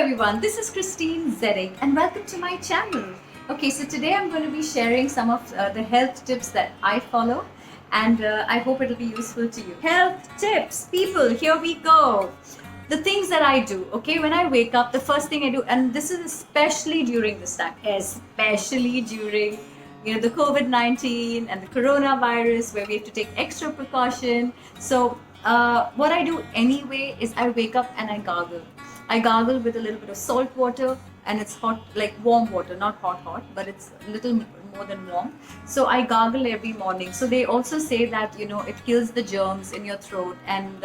everyone, this is Kristine Zedek and welcome to my channel. Okay, so today I'm going to be sharing some of the health tips that I follow and I hope it'll be useful to you. Health tips, people, here we go. The things that I do, okay, when I wake up, the first thing I do, and this is especially during this time, especially during the COVID-19 and the coronavirus where we have to take extra precaution. So what I do anyway is I wake up and I gargle. I gargle with a little bit of salt water, and it's hot, like warm water, not hot, but it's a little more than warm. So I gargle every morning. So they also say that it kills the germs in your throat, and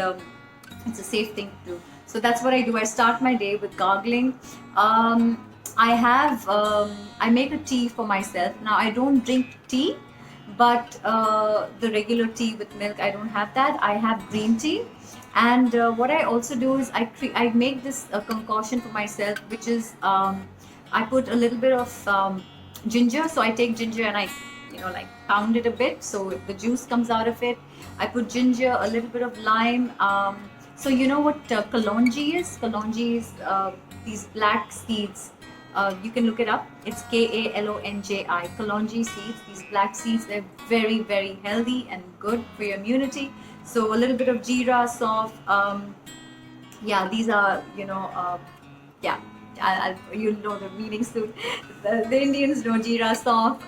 it's a safe thing to do. So that's what I do. I start my day with gargling. I make a tea for myself. Now I don't drink tea, but the regular tea with milk, I don't have that. I have green tea. And what I also do is I make this concoction for myself, which is I put a little bit of ginger. So I take ginger and I like pound it a bit so the juice comes out of it. I put ginger, a little bit of lime. So you know what kalonji is? Kalonji is these black seeds. You can look it up. It's Kalonji. Kalonji seeds. These black seeds, they're very, very healthy and good for your immunity. So a little bit of jeera, soft. These are you'll know the meaning soon. The Indians know jeera, soft,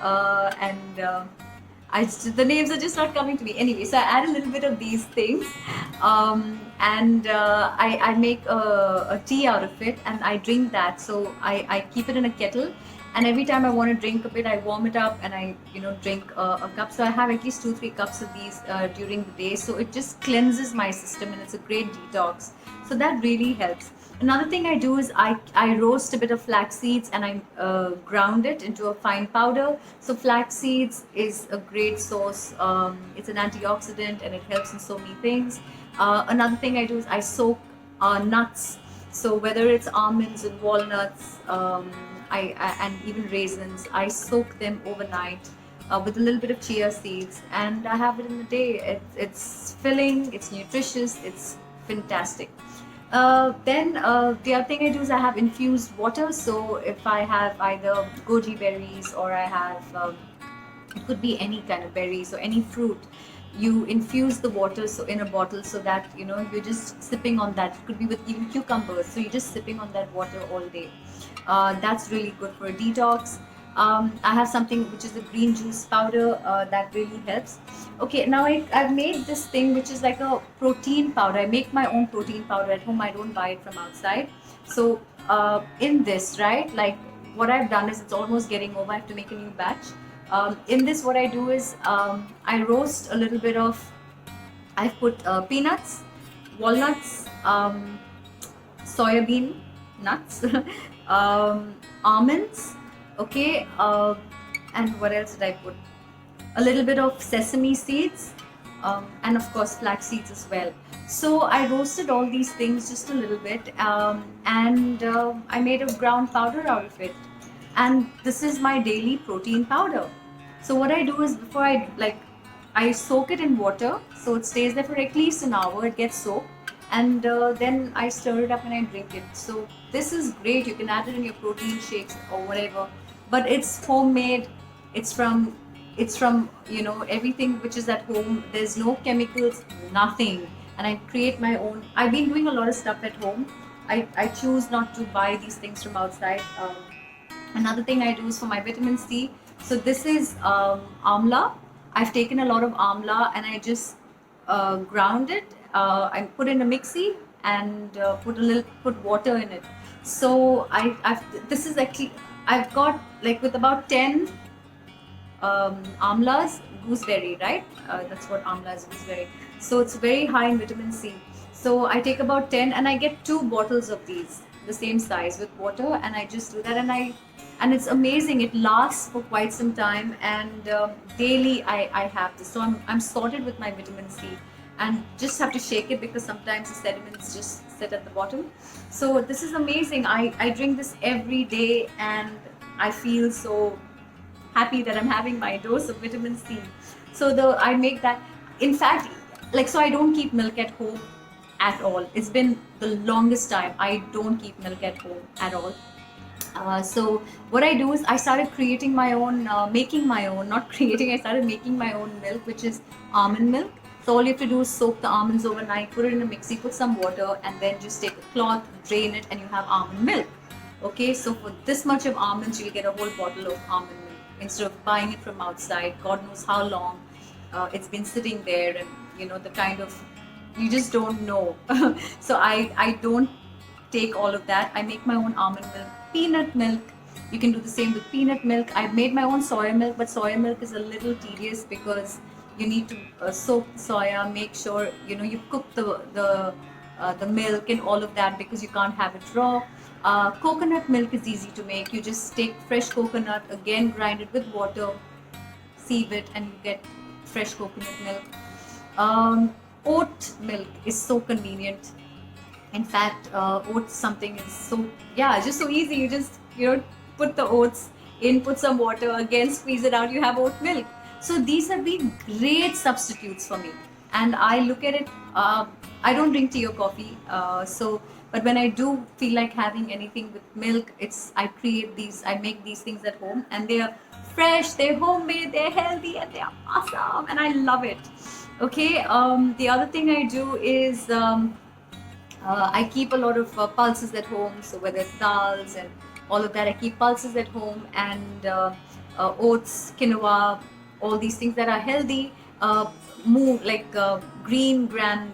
and the names are just not coming to me. Anyway, so I add a little bit of these things, and I make a tea out of it, and I drink that. So I keep it in a kettle, and every time I want to drink a bit, I warm it up and I drink a cup. So I have at least 2-3 cups of these during the day. So it just cleanses my system, and it's a great detox. So that really helps. Another thing I do is I roast a bit of flax seeds and I ground it into a fine powder. So flax seeds is a great source. It's an antioxidant and it helps in so many things. Another thing I do is I soak nuts. So whether it's almonds and walnuts, and even raisins, I soak them overnight with a little bit of chia seeds, and I have it in the day. It's filling, it's nutritious, it's fantastic. Then the other thing I do is I have infused water. So if I have either goji berries or I have, it could be any kind of berries or any fruit, you infuse the water so in a bottle so that you're just sipping on that. It could be with even cucumbers, so you're just sipping on that water all day. That's really good for a detox. I have something which is the green juice powder that really helps. Okay, now I've made this thing which is like a protein powder. I make my own protein powder at home. I don't buy it from outside. So in this, right, like what I've done is it's almost getting over. I have to make a new batch. In this, what I do is I roast a little bit of, I've put peanuts, walnuts, soya nuts, almonds, okay, and what else did I put? A little bit of sesame seeds, and of course flax seeds as well. So I roasted all these things just a little bit, and I made a ground powder out of it. And this is my daily protein powder. So what I do is before I soak it in water, so it stays there for at least an hour. It gets soaked, and then I stir it up and I drink it. So this is great. You can add it in your protein shakes or whatever, but it's homemade. It's from everything which is at home. There's no chemicals, nothing, and I create my own. I've been doing a lot of stuff at home. I choose not to buy these things from outside. Another thing I do is for my vitamin C. So this is amla. I've taken a lot of amla and I just ground it. I put in a mixie and put water in it. So this is actually, I've got like with about 10 amlas, gooseberry, right? That's what amla is, gooseberry. So it's very high in vitamin C. So I take about 10 and I get 2 bottles of these, the same size, with water, and I just do that, and it's amazing. It lasts for quite some time, and daily I have this. So I'm sorted with my vitamin C, and just have to shake it because sometimes the sediments just sit at the bottom. So this is amazing. I drink this every day and I feel so happy that I'm having my dose of vitamin C. So I make that. In fact, so I don't keep milk at home. at all. It's been the longest time I don't keep milk at home at all. So what I do is I started creating my own, making my own, not creating, I started making my own milk, which is almond milk. So all you have to do is soak the almonds overnight, put it in a mixie, put some water, and then just take a cloth, drain it, and you have almond milk. Okay, so for this much of almonds, you'll get a whole bottle of almond milk instead of buying it from outside. God knows how long it's been sitting there, and the kind of, you just don't know. So I don't take all of that. I make my own almond milk, peanut milk. You can do the same with peanut milk. I've made my own soya milk, but soya milk is a little tedious because you need to soak the soya, make sure you cook the milk and all of that, because you can't have it raw. Coconut milk is easy to make. You just take fresh coconut, again grind it with water, sieve it, and you get fresh coconut milk. Oat milk is so convenient. In fact, oats something is so, yeah, just so easy. You just put the oats in, put some water, again squeeze it out, you have oat milk. So these have been great substitutes for me, and I look at it. I don't drink tea or coffee, but when I do feel like having anything with milk, I make these things at home, and they are fresh, they're homemade, they're healthy, and they are awesome, and I love it. Okay, the other thing I do is I keep a lot of pulses at home, so whether it's dals and all of that, I keep pulses at home, and oats, quinoa, all these things that are healthy, green gram,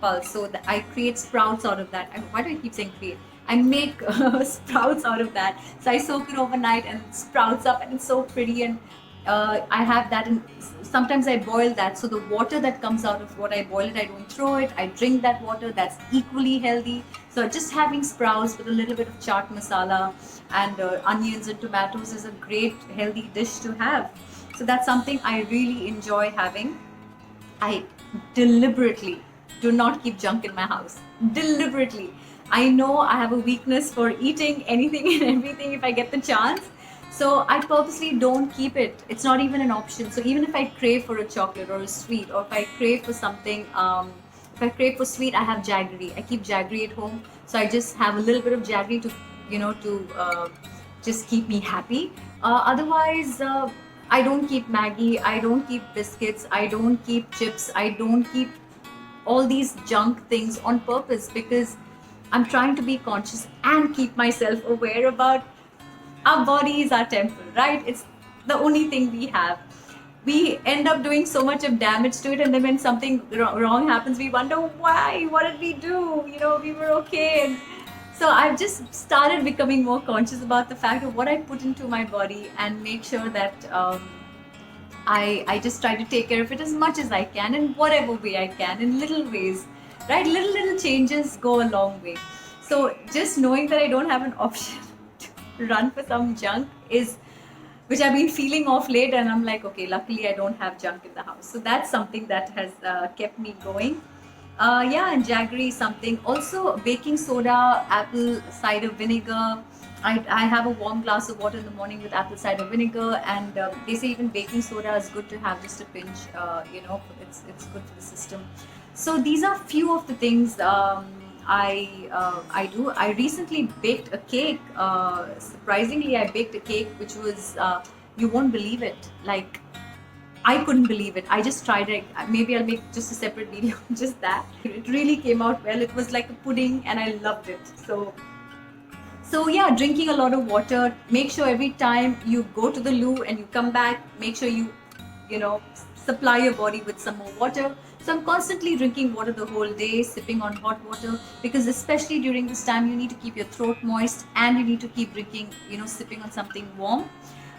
pulse. So I create sprouts out of that. Why do I keep saying create? I make sprouts out of that. So I soak it overnight and it sprouts up, and it's so pretty. And I have that, and sometimes I boil that. So the water that comes out of what I boil it, I don't throw it. I drink that water. That's equally healthy. So just having sprouts with a little bit of chaat masala and onions and tomatoes is a great healthy dish to have. So that's something I really enjoy having. I deliberately do not keep junk in my house. Deliberately. I know I have a weakness for eating anything and everything if I get the chance. So I purposely don't keep it. It's not even an option. So even if I crave for a chocolate or a sweet, or if I crave for something, if I crave for sweet, I have jaggery. I keep jaggery at home. So I just have a little bit of jaggery to just keep me happy. Otherwise, I don't keep Maggie, I don't keep biscuits, I don't keep chips, I don't keep all these junk things on purpose, because I'm trying to be conscious and keep myself aware about our body is our temple, right? It's the only thing we have. We end up doing so much of damage to it, and then when something wrong happens, we wonder why, what did we do? We were okay. And so I've just started becoming more conscious about the fact of what I put into my body, and make sure that I just try to take care of it as much as I can, in whatever way I can, in little ways, right? Little changes go a long way. So just knowing that I don't have an option to run for some junk which I've been feeling off late, and I'm like, okay, luckily I don't have junk in the house. So that's something that has kept me going. And jaggery is something. Also, baking soda, apple cider vinegar. I have a warm glass of water in the morning with apple cider vinegar, and they say even baking soda is good to have just a pinch. It's good for the system. So these are few of the things I do. I recently baked a cake. Surprisingly, I baked a cake which was, you won't believe it. Like, I couldn't believe it. I just tried it. Maybe I'll make just a separate video on just that. It really came out well. It was like a pudding, and I loved it. So yeah, drinking a lot of water. Make sure every time you go to the loo and you come back, make sure you supply your body with some more water. So I'm constantly drinking water the whole day, sipping on hot water, because especially during this time, you need to keep your throat moist, and you need to keep drinking, sipping on something warm.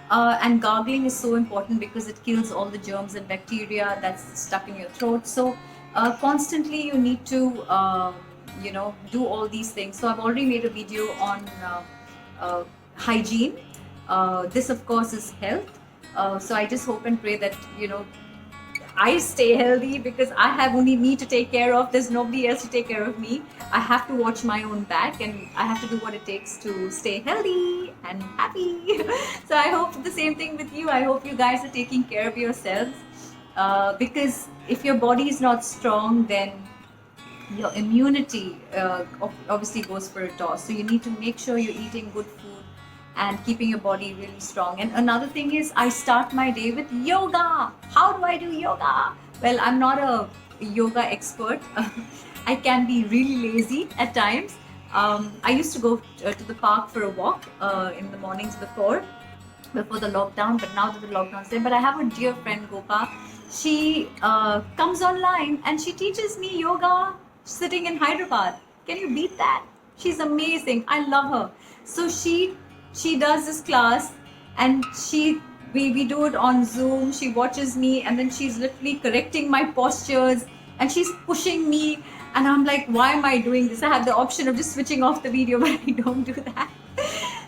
And gargling is so important because it kills all the germs and bacteria that's stuck in your throat. So constantly you need to do all these things. So I've already made a video on hygiene. This of course is health. So I just hope and pray that I stay healthy, because I have only me to take care of. There's nobody else to take care of me. I have to watch my own back, and I have to do what it takes to stay healthy and happy. So I hope the same thing with you. I hope you guys are taking care of yourselves, because if your body is not strong, then your immunity obviously goes for a toss. So you need to make sure you're eating good food and keeping your body really strong. And another thing is, I start my day with yoga. How do I do yoga? Well, I'm not a yoga expert. I can be really lazy at times. I used to go to the park for a walk in the mornings before the lockdown, but now that the lockdown's there. But I have a dear friend, Gopa. She comes online and she teaches me yoga sitting in Hyderabad. Can you beat that? She's amazing. I love her. So she does this class, and we do it on Zoom. She watches me, and then she's literally correcting my postures, and she's pushing me, and I'm like, why am I doing this? I have the option of just switching off the video, but I don't do that.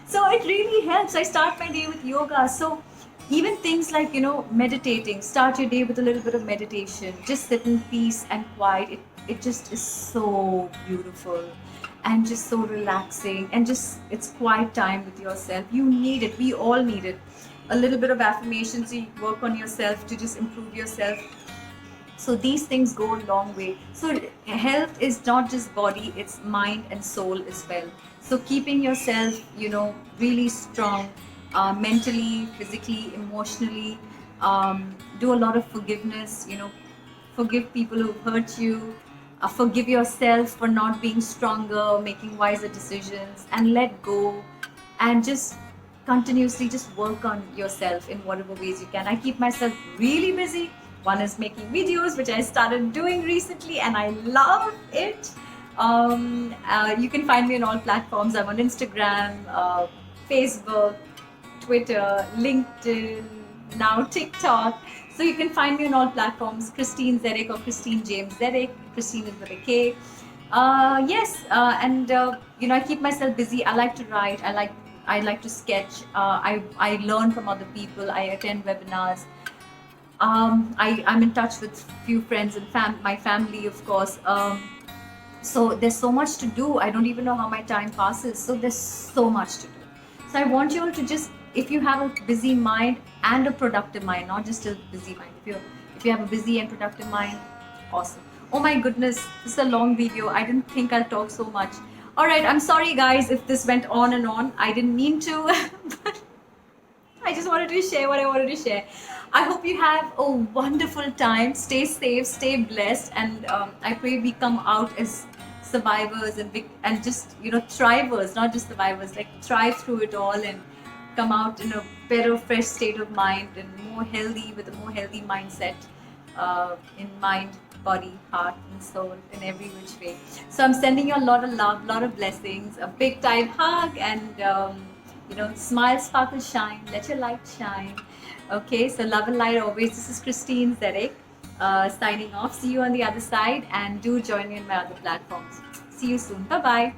So it really helps. I start my day with yoga. So even things like, meditating, start your day with a little bit of meditation. Just sit in peace and quiet. It just is so beautiful and just so relaxing, and just it's quiet time with yourself. You need it. We all need it. A little bit of affirmations, you work on yourself to just improve yourself. So these things go a long way. So health is not just body, it's mind and soul as well. So keeping yourself, really strong, mentally, physically, emotionally. Do a lot of forgiveness, forgive people who've hurt you. Forgive yourself for not being stronger, making wiser decisions, and let go. And just continuously just work on yourself in whatever ways you can. I keep myself really busy. One is making videos, which I started doing recently, and I love it. You can find me on all platforms. I'm on Instagram, Facebook, Twitter, LinkedIn, now TikTok. So you can find me on all platforms. Kristine Zedek or Kristine James Zedek. Kristine is with a K. I keep myself busy. I like to write. I like to sketch. I learn from other people. I attend webinars. I'm in touch with few friends and my family, of course. So there's so much to do. I don't even know how my time passes. So there's so much to do. So I want you all to just, if you have a busy mind and a productive mind, not just a busy mind. If you have a busy and productive mind, awesome. Oh my goodness, this is a long video. I didn't think I'll talk so much. All right, I'm sorry guys if this went on and on. I didn't mean to, but I just wanted to share what I wanted to share. I hope you have a wonderful time. Stay safe, stay blessed, and I pray we come out as survivors and just thrivers, not just survivors. Like thrive through it all and come out in a better, fresh state of mind and more healthy, with a more healthy mindset in mind, body, heart, and soul, in every which way. So I'm sending you a lot of love, lot of blessings, a big time hug, and smile, sparkle, shine. Let your light shine. Okay, so love and light always. This is Kristine Zedek signing off. See you on the other side, and do join me on my other platforms. See you soon. Bye-bye.